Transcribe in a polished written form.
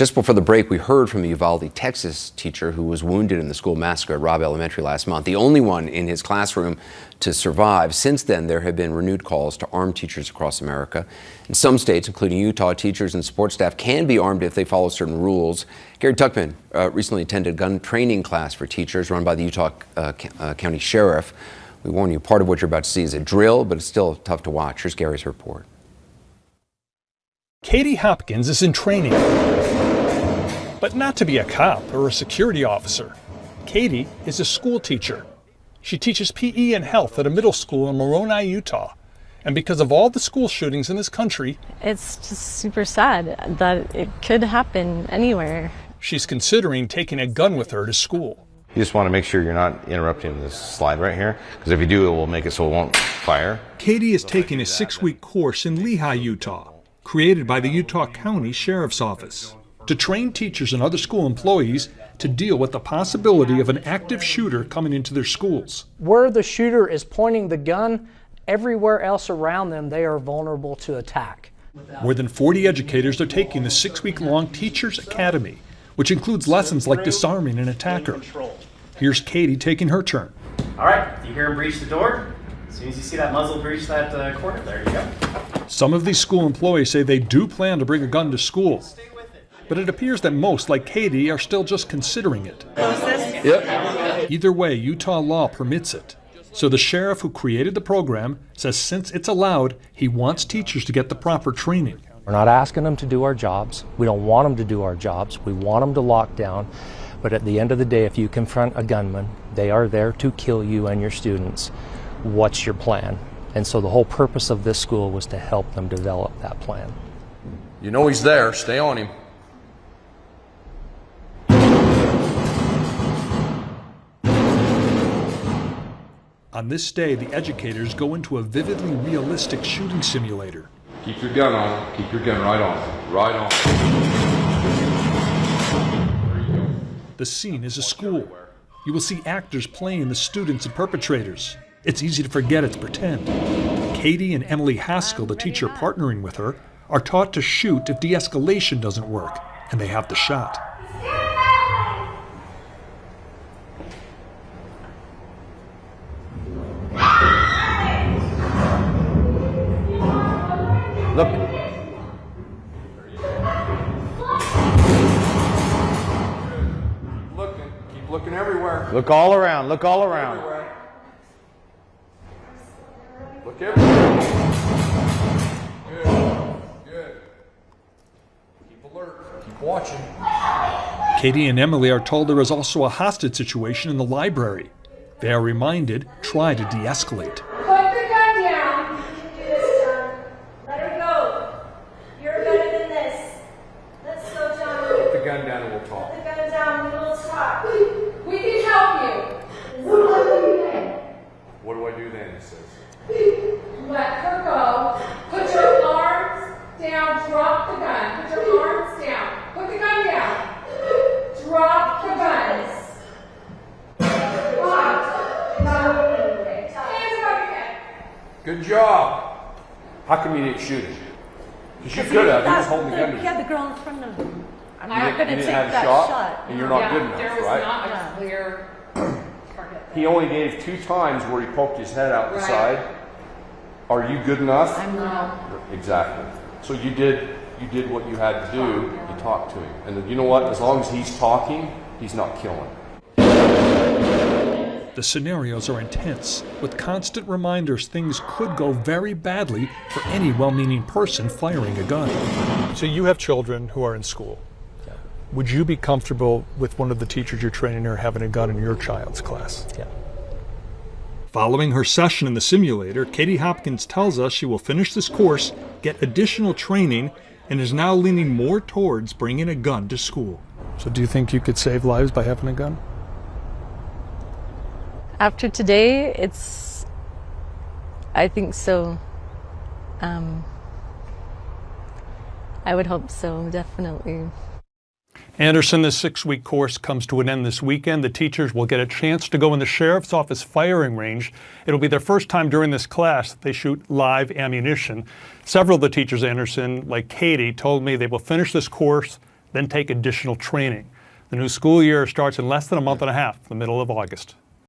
Just before the break, we heard from the Uvalde, Texas teacher who was wounded in the school massacre at Robb Elementary last month, the only one in his classroom to survive. Since then, there have been renewed calls to arm teachers across America. In some states, including Utah, teachers and support staff can be armed if they follow certain rules. Gary Tuchman recently attended a gun training class for teachers run by the Utah County Sheriff. We warn you, part of what you're about to see is a drill, but it's still tough to watch. Here's Gary's report. Katie Hopkins is in training, but not to be a cop or a security officer. Katie is a school teacher. She teaches PE and health at a middle school in Moroni, Utah. And because of all the school shootings in this country, it's just super sad that it could happen anywhere. She's considering taking a gun with her to school. You just want to make sure you're not interrupting this slide right here, because if you do, it will make it so it won't fire. Katie is taking a 6-week course in Lehi, Utah, created by the Utah County Sheriff's Office, to train teachers and other school employees to deal with the possibility of an active shooter coming into their schools. Where the shooter is pointing the gun, everywhere else around them, they are vulnerable to attack. More than 40 educators are taking the 6-week-long Teachers Academy, which includes lessons like disarming an attacker. Here's Katie taking her turn. All right, you hear him breach the door? As soon as you see that muzzle breach that corner, there you go. Some of these school employees say they do plan to bring a gun to school, but it appears that most, like Katie, are still just considering it. Yep. Either way, Utah law permits it. So the sheriff who created the program says since it's allowed, he wants teachers to get the proper training. We're not asking them to do our jobs. We don't want them to do our jobs. We want them to lock down. But at the end of the day, if you confront a gunman, they are there to kill you and your students. What's your plan? And so the whole purpose of this school was to help them develop that plan. You know he's there. Stay on him. On this day, the educators go into a vividly realistic shooting simulator. Keep your gun on him. Keep your gun right on him. Right on him. There you go. The scene is a school. You will see actors playing the students and perpetrators. It's easy to forget it's pretend. Katie and Emily Haskell, the teacher partnering with her, are taught to shoot if de-escalation doesn't work, and they have the shot. Look. Looking. Keep looking everywhere. Look all around. Look all around. Everywhere. Look everywhere. Good. Good. Keep alert. Keep watching. Katie and Emily are told there is also a hostage situation in the library. They are reminded, try to de-escalate. Put the gun down. You can do this, John. Let her go. You're better than this. Let's go, John. Put the gun down and we'll talk. Put the gun down and we'll talk. We can help you. What do I do then? He says. Let her go. Put your arms down. Drop the gun. Put your arms down. Put the gun down. Drop the guns. Good job. How come you didn't shoot him? Because you could have. He was holding the gun. He had the girl in front of him. I'm You not didn't- going you to didn't take have a that shot, and you're not good enough, There was right? not a clear target. He only gave 2 times where he poked his head out the Right. side. Are you good enough? I'm not. Exactly. So you did what you had to do. You talked to him. And then, you know what? As long as he's talking, he's not killing. The scenarios are intense, with constant reminders things could go very badly for any well-meaning person firing a gun. So you have children who are in school. Yeah. Would you be comfortable with one of the teachers you're training or having a gun in your child's class? Yeah. Following her session in the simulator, Katie Hopkins tells us she will finish this course, get additional training, and is now leaning more towards bringing a gun to school. So do you think you could save lives by having a gun? After today, I think so. I would hope so, definitely. Anderson, this 6-week course comes to an end this weekend. The teachers will get a chance to go in the sheriff's office firing range. It'll be their first time during this class they shoot live ammunition. Several of the teachers, Anderson, like Katie, told me they will finish this course, then take additional training. The new school year starts in less than a month and a half, the middle of August.